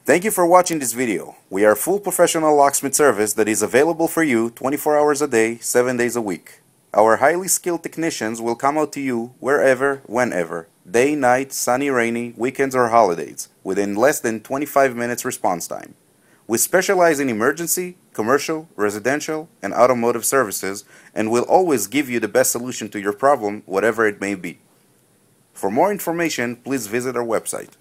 Thank you for watching this video. We are a full professional locksmith service that is available for you 24 hours a day, 7 days a week. Our highly skilled technicians will come out to you wherever, whenever, day, night, sunny, rainy, weekends or holidays, within less than 25 minutes response time. We specialize in emergency, commercial, residential, and automotive services and will always give you the best solution to your problem, whatever it may be. For more information, please visit our website.